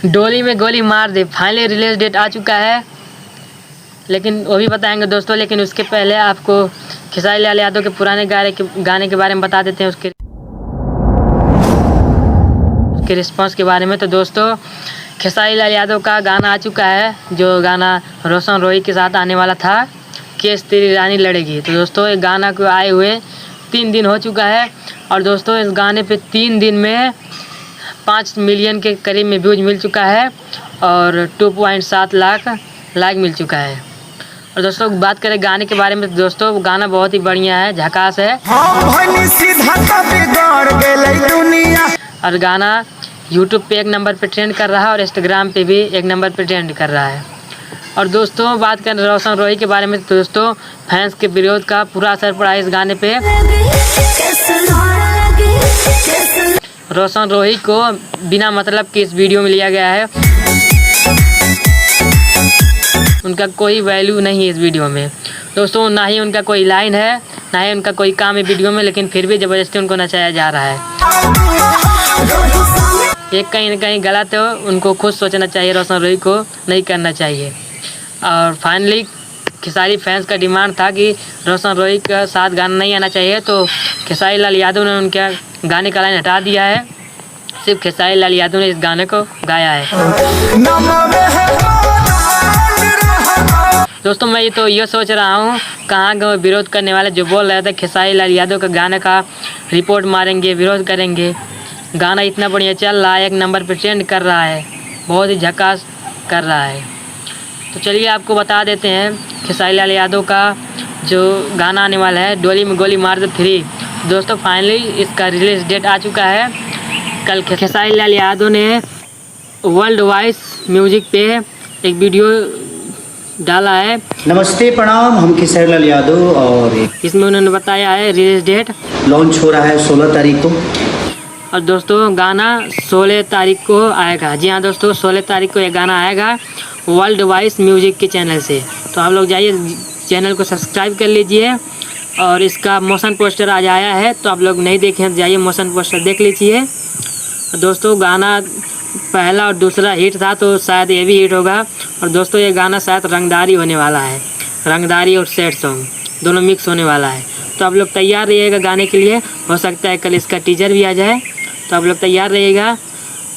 डोली में गोली मार दे फाइनली रिलीज डेट आ चुका है, लेकिन वो भी बताएंगे दोस्तों। लेकिन उसके पहले आपको खेसारी लाल यादव के पुराने गाने के बारे में बता देते हैं, उसके रिस्पांस के बारे में। तो दोस्तों खेसारी लाल यादव का गाना आ चुका है, जो गाना रोशन रोही के साथ आने वाला था, केस तेरी रानी लड़ेगी। तो दोस्तों ये गाना को आए हुए 3 दिन हो चुका है, और दोस्तों इस गाने पे 3 दिन में 5 मिलियन के करीब में व्यूज मिल चुका है और 2.7 लाख लाइक मिल चुका है। और दोस्तों बात करें गाने के बारे में, तो दोस्तों गाना बहुत ही बढ़िया है, झकास है। और गाना यूट्यूब पे 1 नंबर पे ट्रेंड कर रहा है और इंस्टाग्राम पे भी 1 नंबर पे ट्रेंड कर रहा है। और दोस्तों बात करें रोशन रोही के बारे में, तो दोस्तों फैंस के विरोध का पूरा असर पड़ा है इस गाने पे। रोशन रोही को बिना मतलब के इस वीडियो में लिया गया है, उनका कोई वैल्यू नहीं है इस वीडियो में दोस्तों, ना ही उनका कोई लाइन है, ना ही उनका कोई काम है वीडियो में, लेकिन फिर भी ज़बरदस्ती उनको नचाया जा रहा है। ये कहीं ना कहीं गलत है, उनको खुद सोचना चाहिए, रोशन रोही को नहीं करना चाहिए। और फाइनली खेसारी फैंस का डिमांड था कि रोशन रोही के साथ गाना नहीं आना चाहिए, तो खेसारी लाल यादव ने उनके गाने का लाइन हटा दिया है, सिर्फ खेसारी लाल यादव ने इस गाने को गाया है। दोस्तों मैं ये सोच रहा हूँ कहाँ का विरोध करने वाले जो बोल रहे थे खेसारी लाल यादव का गाने का रिपोर्ट मारेंगे, विरोध करेंगे। गाना इतना बढ़िया चल रहा है, 1 नंबर पे ट्रेंड कर रहा है, बहुत ही झकास कर रहा है। तो चलिए आपको बता देते हैं खेसारी लाल यादव का जो गाना आने वाला है, डोली में गोली मार दे 3। दोस्तों फाइनली इसका रिलीज डेट आ चुका है। कल खेसारी लाल यादव ने वर्ल्ड वाइज म्यूजिक पे एक वीडियो डाला है। नमस्ते प्रणाम, हम खेसारी लाल यादव, और इसमें उन्होंने बताया है रिलीज डेट लॉन्च हो रहा है 16 तारीख को। और दोस्तों गाना 16 तारीख को आएगा। जी हाँ दोस्तों 16 तारीख को ये गाना आएगा वर्ल्ड वाइज म्यूजिक के चैनल से। तो आप लोग जाइए चैनल को सब्सक्राइब कर लीजिए। और इसका मोशन पोस्टर आज आया है, तो आप लोग नहीं देखें तो जाइए मोशन पोस्टर देख लीजिए। दोस्तों गाना पहला और दूसरा हिट था, तो शायद ये भी हिट होगा। और दोस्तों ये गाना शायद रंगदारी होने वाला है, रंगदारी और सैड सॉन्ग दोनों मिक्स होने वाला है। तो आप लोग तैयार रहिएगा गाने के लिए, हो सकता है कल इसका टीजर भी आ जाए, तो आप लोग तैयार रहिएगा।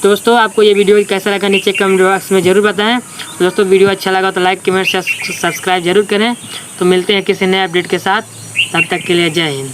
दोस्तों आपको ये वीडियो कैसा लगा नीचे कमेंट बॉक्स में ज़रूर बताएं। दोस्तों वीडियो अच्छा लगा तो लाइक कमेंट सब्सक्राइब जरूर करें। तो मिलते हैं किसी नए अपडेट के साथ, तब तक के लिए जय हिंद।